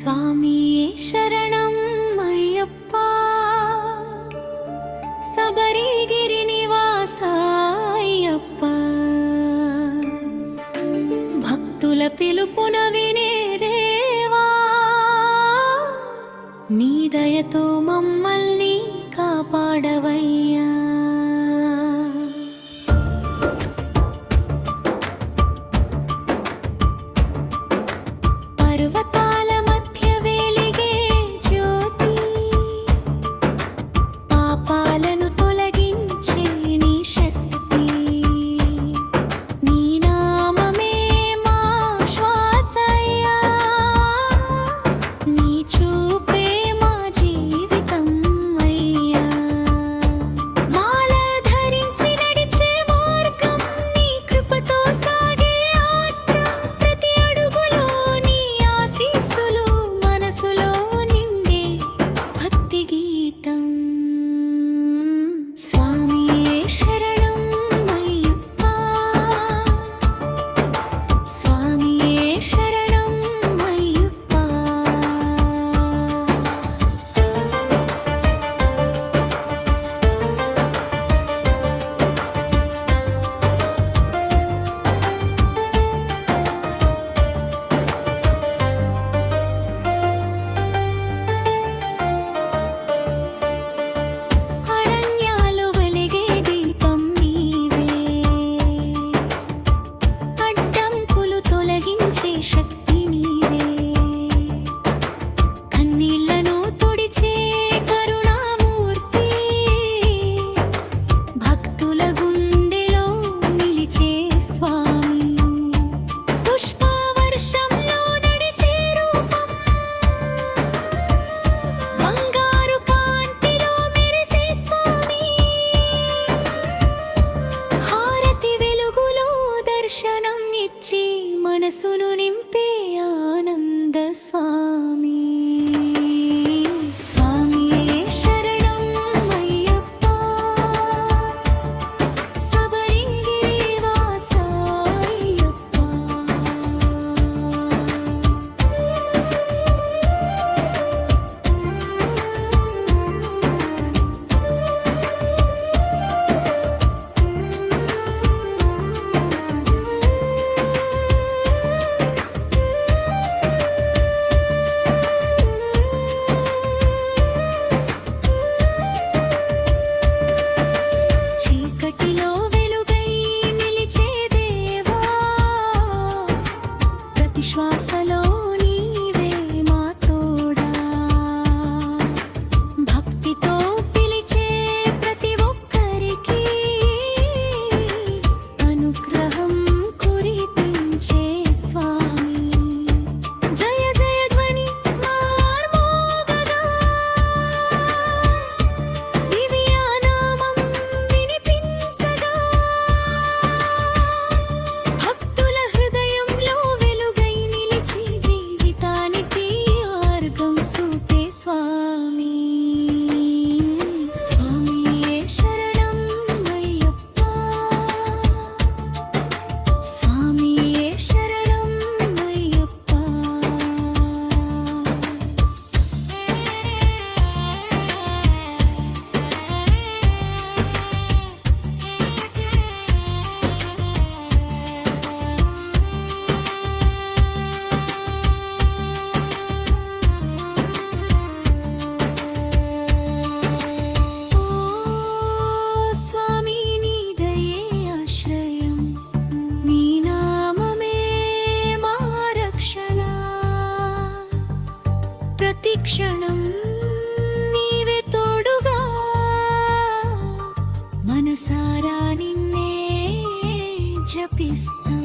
స్వామియే శరణం అయ్యప్ప, శబరిగిరి నివాస అయ్యప్ప. భక్తుల పిలుపున వినే దేవా, నీ దయతో మమ్మల్ని కాపాడవయ్యా. పర్వతాల మధ్య వెలిగే జ్యోతి, పాపాలను తొలగించే నీ శక్తి. నీ నామమే మా శ్వాసయ్యా, నీ చూపే మా జీవితం అయ్యా. మాల ధరించి నడిచే మార్గం, నీ కృపతో సాగే యాత్ర. ప్రతి అడుగులో నీ ఆశీస్సులు, మనసులో నిండే భక్తి గీతం. స్వామియే శరణం అయ్యప్ప, స్వామియే శరణం అయ్యప్ప. అరణ్యాలు వెలిగే దీపం నీవే, అడ్డంకులు తొలగించే శక్తి నీవే. కన్నీళ్లను తుడిచే కరుణామూర్తి, భక్తుల గుండెలో నిలిచే స్వామి. పుష్పవర్షంలో నడిచే రూపం, బంగారు కాంతిలో మెరిసే స్వామి. హారతి వెలుగులో దర్శనం ఇచ్చి మనసును నింపే ఆనంద స్వామి. స్వామియే శరణం అయ్యప్ప, శబరిగిరి వాస అయ్యప్ప. చీకటిలో వెలుగై నిలిచే దేవా, ప్రతి శ్వాసలో నీవే మా తోడా. భక్తితో పిలిచే ప్రతి ఒక్కరికి అనుగ్రహం కురిపించే స్వామి. జయ జయ ధ్వని మార్మోగగా, దివ్యనామం వినిపించగా. భక్తుల హృదయంలో వెలుగై నిలిచి జీవితానికి మార్గం చూపే స్వామి. స్వామియే శరణం అయ్యప్ప, స్వామియే శరణం అయ్యప్ప. ఓ స్వామి, నీ దయే ఆశ్రయం, నీ నామమే మా రక్షణ. ప్రతి క్షణం నీవే తోడుగా, మనసారా నిన్నే జపిస్తా.